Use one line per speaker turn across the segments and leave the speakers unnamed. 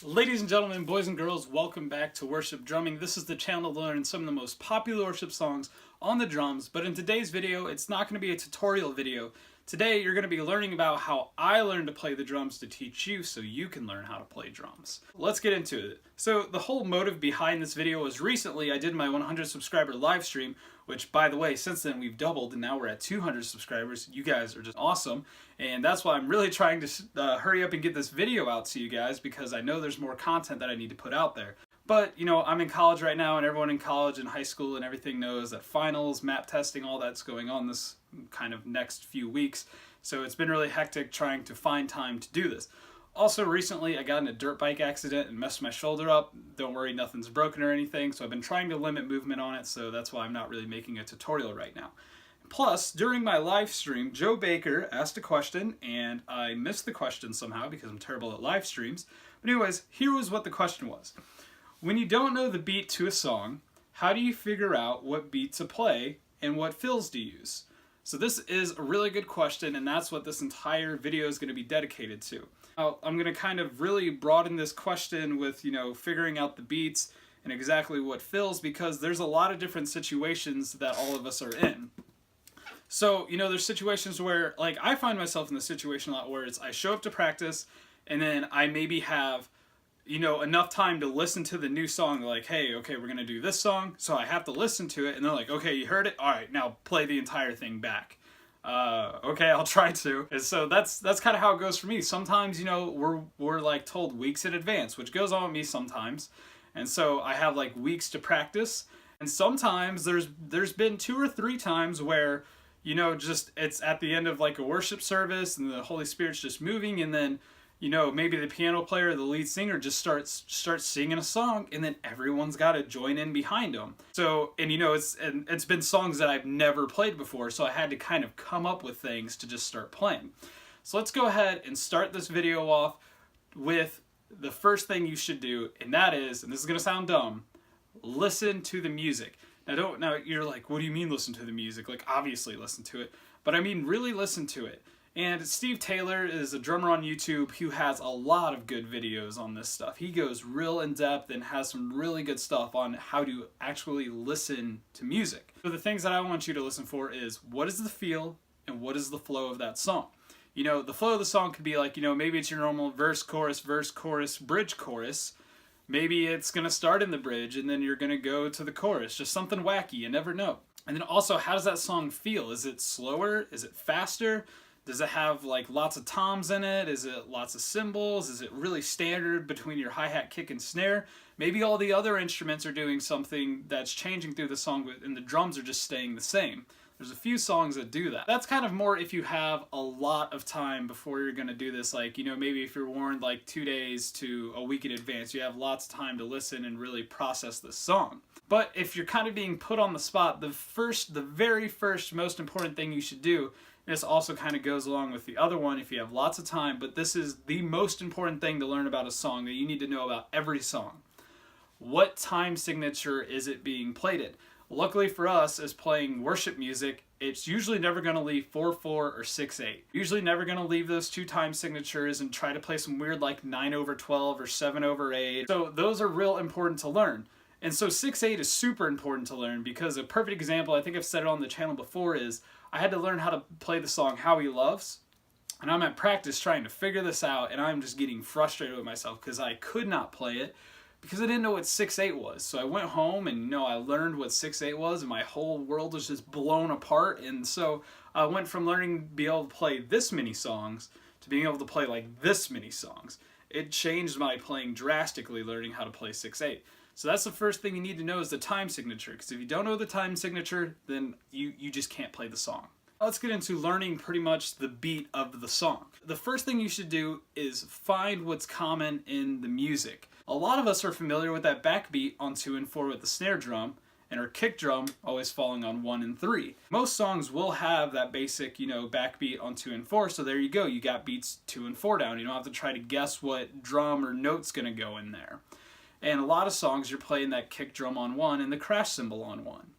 Ladies and gentlemen, boys and girls, welcome back to Worship Drumming. This is the channel to learn some of the most popular worship songs on the drums, but in today's video, it's not going to be a tutorial video. Today, you're going to be learning about how I learned to play the drums to teach you so you can learn how to play drums. Let's get into it. So the whole motive behind this video was recently I did my 100 subscriber live stream, which by the way, since then we've doubled and now we're at 200 subscribers. You guys are just awesome. And that's why I'm really trying to hurry up and get this video out to you guys, because I know there's more content that I need to put out there. But, you know, I'm in college right now, and everyone in college and high school and everything knows that finals, map testing, all that's going on this kind of next few weeks. So it's been really hectic trying to find time to do this. Also, recently I got in a dirt bike accident and messed my shoulder up. Don't worry, nothing's broken or anything. So I've been trying to limit movement on it, so that's why I'm not really making a tutorial right now. Plus, during my live stream, Joe Baker asked a question, and I missed the question somehow because I'm terrible at live streams. But anyways, here was what the question was. When you don't know the beat to a song, how do you figure out what beat to play and what fills to use? So this is a really good question, and that's what this entire video is going to be dedicated to. Now, I'm going to kind of really broaden this question with, figuring out the beats and exactly what fills, because there's a lot of different situations that all of us are in. So, there's situations where, like, I find myself in the situation a lot where I show up to practice and then I maybe have, enough time to listen to the new song. Like, hey, okay, we're going to do this song. So I have to listen to it, and they're like, okay, you heard it? All right, now play the entire thing back. Okay, I'll try to. And so that's kind of how it goes for me. Sometimes, we're like told weeks in advance, which goes on with me sometimes. And so I have like weeks to practice. And sometimes there's been 2 or 3 times where, just it's at the end of like a worship service and the Holy Spirit's just moving, and then maybe the piano player or the lead singer just starts singing a song, and then everyone's got to join in behind them. So, and it's been songs that I've never played before, so I had to kind of come up with things to just start playing. So let's go ahead and start this video off with the first thing you should do, and that is, and this is going to sound dumb, listen to the music. Now you're like, what do you mean listen to the music? Like, obviously listen to it, but I mean really listen to it. And Steve Taylor is a drummer on YouTube who has a lot of good videos on this stuff. He goes real in depth and has some really good stuff on how to actually listen to music. So the things that I want you to listen for is, what is the feel and what is the flow of that song? The flow of the song could be like, maybe it's your normal verse, chorus, bridge, chorus. Maybe it's going to start in the bridge and then you're going to go to the chorus. Just something wacky, you never know. And then also, how does that song feel? Is it slower? Is it faster? Does it have like lots of toms in it? Is it lots of cymbals? Is it really standard between your hi-hat, kick, and snare? Maybe all the other instruments are doing something that's changing through the song, and the drums are just staying the same. There's a few songs that do that. That's kind of more if you have a lot of time before you're going to do this. Like, maybe if you're warned like 2 days to a week in advance, you have lots of time to listen and really process this song. But if you're kind of being put on the spot, the very first most important thing you should do, and this also kind of goes along with the other one if you have lots of time, but this is the most important thing to learn about a song that you need to know about every song. What time signature is it being played in? Luckily for us, as playing worship music, it's usually never going to leave 4/4 or 6/8. Usually never going to leave those 2 time signatures and try to play some weird like 9/12 or 7/8. So those are real important to learn. And so 6/8 is super important to learn, because a perfect example, I think I've said it on the channel before, is I had to learn how to play the song How He Loves. And I'm at practice trying to figure this out, and I'm just getting frustrated with myself because I could not play it because I didn't know what 6/8 was. So I went home and I learned what 6/8 was, and my whole world was just blown apart. And so I went from learning to be able to play this many songs to being able to play like this many songs. It changed my playing drastically, learning how to play 6/8. So that's the first thing you need to know, is the time signature, because if you don't know the time signature, then you just can't play the song. Let's get into learning pretty much the beat of the song. The first thing you should do is find what's common in the music. A lot of us are familiar with that backbeat on 2 and 4 with the snare drum, and our kick drum always falling on 1 and 3. Most songs will have that basic, backbeat on 2 and 4, so there you go. You got beats 2 and 4 down. You don't have to try to guess what drum or note's going to go in there. And a lot of songs, you're playing that kick drum on 1 and the crash cymbal on 1.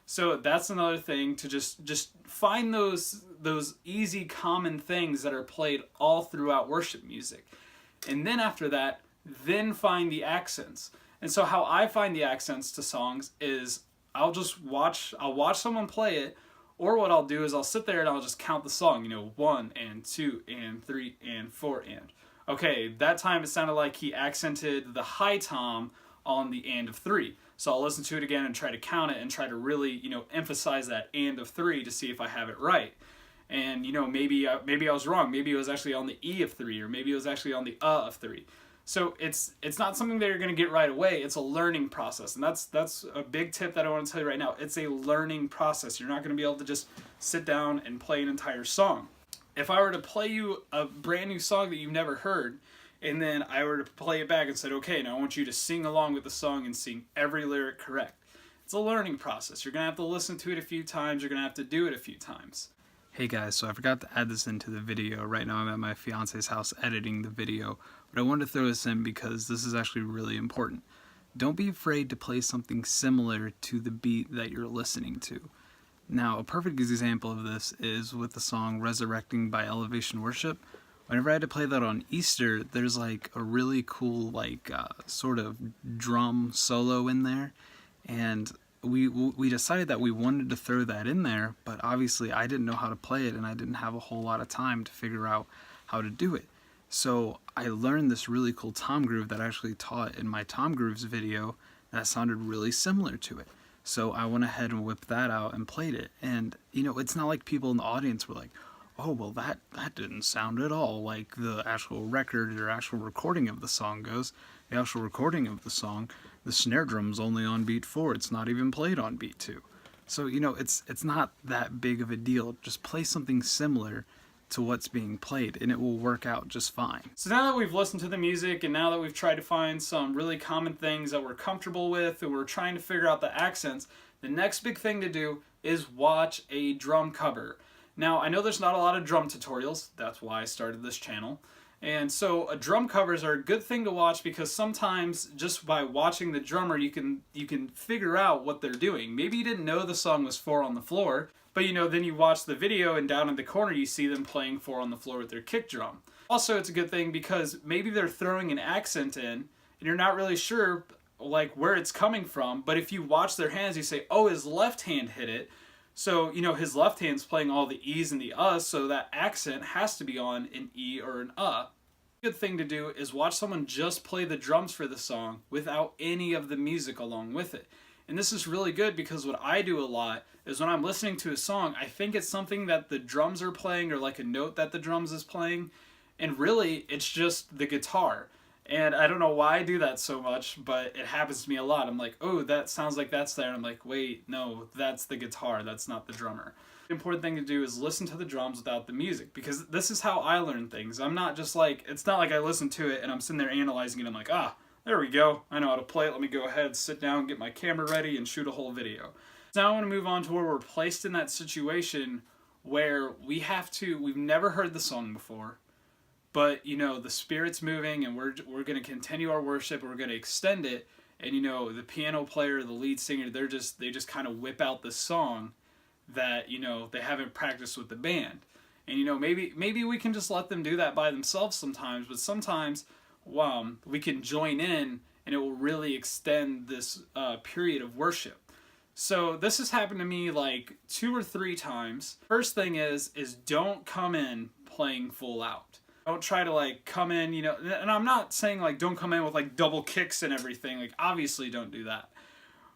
So that's another thing, to just find those easy common things that are played all throughout worship music. And then after that, then find the accents. And so how I find the accents to songs is I'll watch someone play it, or what I'll do is I'll sit there and I'll just count the song, 1 and 2 and 3 and 4 and. Okay, that time it sounded like he accented the high tom on the and of 3. So I'll listen to it again and try to count it and try to really, emphasize that and of 3 to see if I have it right. And maybe I was wrong. Maybe it was actually on the E of 3, or maybe it was actually on the of 3. So it's not something that you're going to get right away. It's a learning process, and that's a big tip that I want to tell you right now. It's a learning process. You're not going to be able to just sit down and play an entire song. If I were to play you a brand new song that you've never heard, and then I were to play it back and said, okay, now I want you to sing along with the song and sing every lyric correct. It's a learning process. You're going to have to listen to it a few times. You're going to have to do it a few times. Hey guys, so I forgot to add this into the video. Right now I'm at my fiance's house editing the video, but I wanted to throw this in because this is actually really important. Don't be afraid to play something similar to the beat that you're listening to. Now, a perfect example of this is with the song Resurrecting by Elevation Worship. Whenever I had to play that on Easter, there's like a really cool sort of drum solo in there, and we decided that we wanted to throw that in there, but obviously I didn't know how to play it and I didn't have a whole lot of time to figure out how to do it. So I learned this really cool tom groove that I actually taught in my Tom Grooves video that sounded really similar to it. So I went ahead and whipped that out and played it. And it's not like people in the audience were like, oh, well that didn't sound at all like the actual record or actual recording of the song goes. The actual recording of the song, the snare drum's only on beat 4, it's not even played on beat 2. So, it's not that big of a deal. Just play something similar to what's being played and it will work out just fine. So now that we've listened to the music and now that we've tried to find some really common things that we're comfortable with and we're trying to figure out the accents, the next big thing to do is watch a drum cover. Now, I know there's not a lot of drum tutorials, that's why I started this channel. And so drum covers are a good thing to watch because sometimes just by watching the drummer you can figure out what they're doing. Maybe you didn't know the song was 4 on the floor, but then you watch the video and down in the corner you see them playing 4 on the floor with their kick drum. Also, it's a good thing because maybe they're throwing an accent in and you're not really sure where it's coming from, but if you watch their hands you say, oh, his left hand hit it. So, his left hand's playing all the E's and the U's, so that accent has to be on an E or an Good thing to do is watch someone just play the drums for the song without any of the music along with it. And this is really good because what I do a lot is when I'm listening to a song, I think it's something that the drums are playing or like a note that the drums is playing, and really it's just the guitar. And I don't know why I do that so much, but it happens to me a lot. I'm like, oh, that sounds like that's there. And I'm like, wait, no, that's the guitar. That's not the drummer. The important thing to do is listen to the drums without the music, because this is how I learn things. I'm not just it's not like I listen to it and I'm sitting there analyzing it. I'm like, there we go. I know how to play it. Let me go ahead, sit down, get my camera ready, and shoot a whole video. Now I want to move on to where we're placed in that situation where we've never heard the song before. But, the Spirit's moving and we're going to continue our worship and we're going to extend it. And, the piano player, the lead singer, they just kind of whip out this song that, they haven't practiced with the band. And, maybe we can just let them do that by themselves sometimes. But sometimes we can join in and it will really extend this period of worship. So this has happened to me 2 or 3 times. First thing is don't come in playing full out. Don't try to come in, and I'm not saying don't come in with double kicks and everything. Obviously don't do that.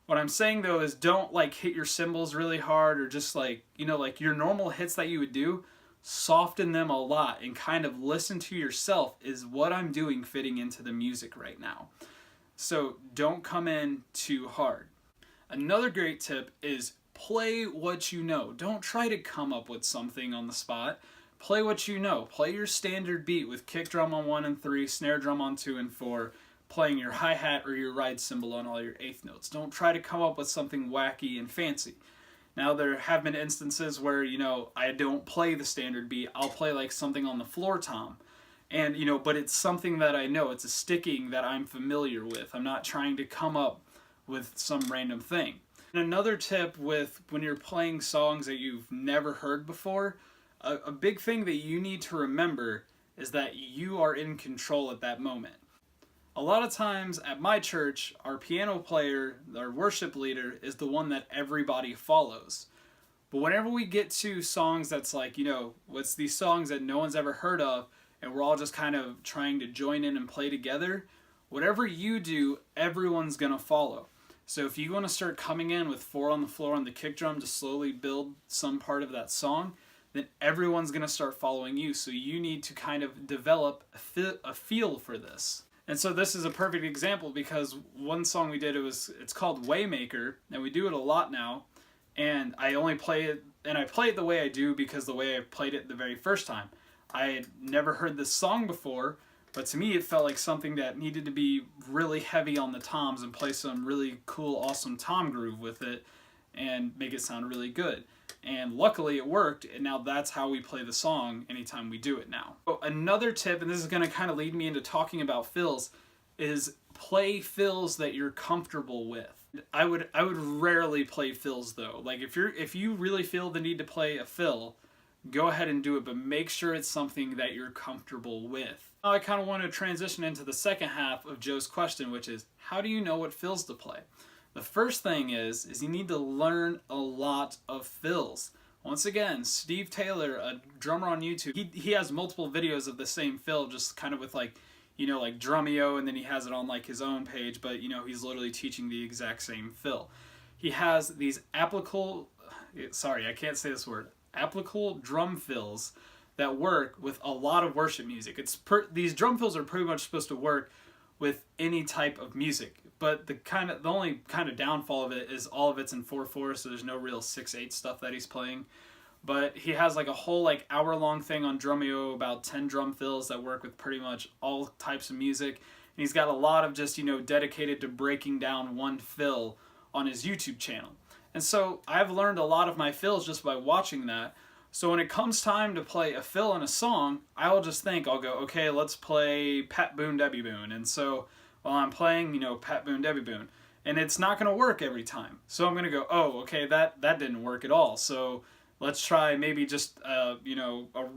What I'm saying though is don't hit your cymbals really hard or just your normal hits that you would do, soften them a lot and kind of listen to yourself. Is what I'm doing fitting into the music right now? So don't come in too hard. Another great tip is play what you know. Don't try to come up with something on the spot. Play what you know. Play your standard beat with kick drum on 1 and 3, snare drum on 2 and 4, playing your hi-hat or your ride cymbal on all your 8th notes. Don't try to come up with something wacky and fancy. Now there have been instances where, I don't play the standard beat. I'll play something on the floor tom. And, but it's something that I know. It's a sticking that I'm familiar with. I'm not trying to come up with some random thing. And another tip with when you're playing songs that you've never heard before, a big thing that you need to remember is that you are in control at that moment. A lot of times at my church, our piano player, our worship leader, is the one that everybody follows. But whenever we get to songs that's like, what's these songs that no one's ever heard of, and we're all just kind of trying to join in and play together, whatever you do, everyone's going to follow. So if you want to start coming in with 4 on the floor on the kick drum to slowly build some part of that song, then everyone's going to start following you. So you need to kind of develop a feel for this. And so this is a perfect example, because one song we did, it's called Waymaker, and we do it a lot now. And I only play it, and I play it the way I do because the way I played it the very first time. I had never heard this song before, but to me it felt like something that needed to be really heavy on the toms and play some really cool, awesome tom groove with it and make it sound really good. And luckily it worked, and now that's how we play the song anytime we do it now. So another tip, and this is going to kind of lead me into talking about fills, is play fills that you're comfortable with. I would rarely play fills though. Like if you really feel the need to play a fill, go ahead and do it, but make sure it's something that you're comfortable with. Now I kind of want to transition into the second half of Joe's question, which is, how do you know what fills to play? The first thing is you need to learn a lot of fills. Once again, Steve Taylor, a drummer on YouTube, he has multiple videos of the same fill, just kind of with like Drumeo, and then he has it on like his own page, but he's literally teaching the exact same fill. He has these applicable drum fills that work with a lot of worship music. These drum fills are pretty much supposed to work with any type of music, but the only kind of downfall of it is all of it's in 4/4, so there's no real 6/8 stuff that he's playing. But he has like a whole like hour-long thing on Drumeo, about 10 drum fills that work with pretty much all types of music. And he's got a lot of just, dedicated to breaking down one fill on his YouTube channel. And so I've learned a lot of my fills just by watching that. So when it comes time to play a fill in a song, I'll go, okay, let's play Pat Boone, Debbie Boone. And so while I'm playing, Pat Boone, Debbie Boone, and it's not going to work every time. So I'm going to go, oh, okay, that didn't work at all. So let's try maybe just, a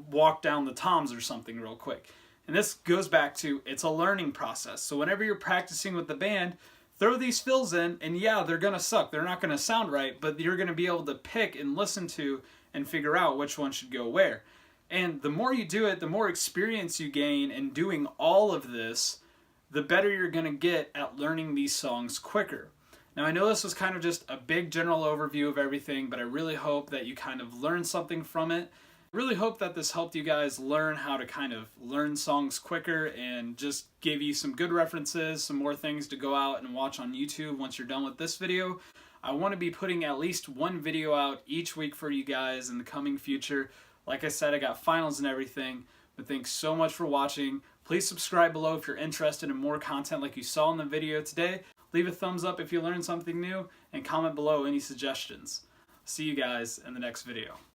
walk down the toms or something real quick. And this goes back to, it's a learning process. So whenever you're practicing with the band, throw these fills in, and yeah, they're going to suck. They're not going to sound right, but you're going to be able to pick and listen to and figure out which one should go where. And the more you do it, the more experience you gain in doing all of this, the better you're going to get at learning these songs quicker. Now, I know this was kind of just a big general overview of everything, but I really hope that you kind of learned something from it. I really hope that this helped you guys learn how to kind of learn songs quicker and just gave you some good references, some more things to go out and watch on YouTube once you're done with this video. I want to be putting at least one video out each week for you guys in the coming future. Like I said, I got finals and everything, but thanks so much for watching. Please subscribe below if you're interested in more content like you saw in the video today. Leave a thumbs up if you learned something new, and comment below any suggestions. See you guys in the next video.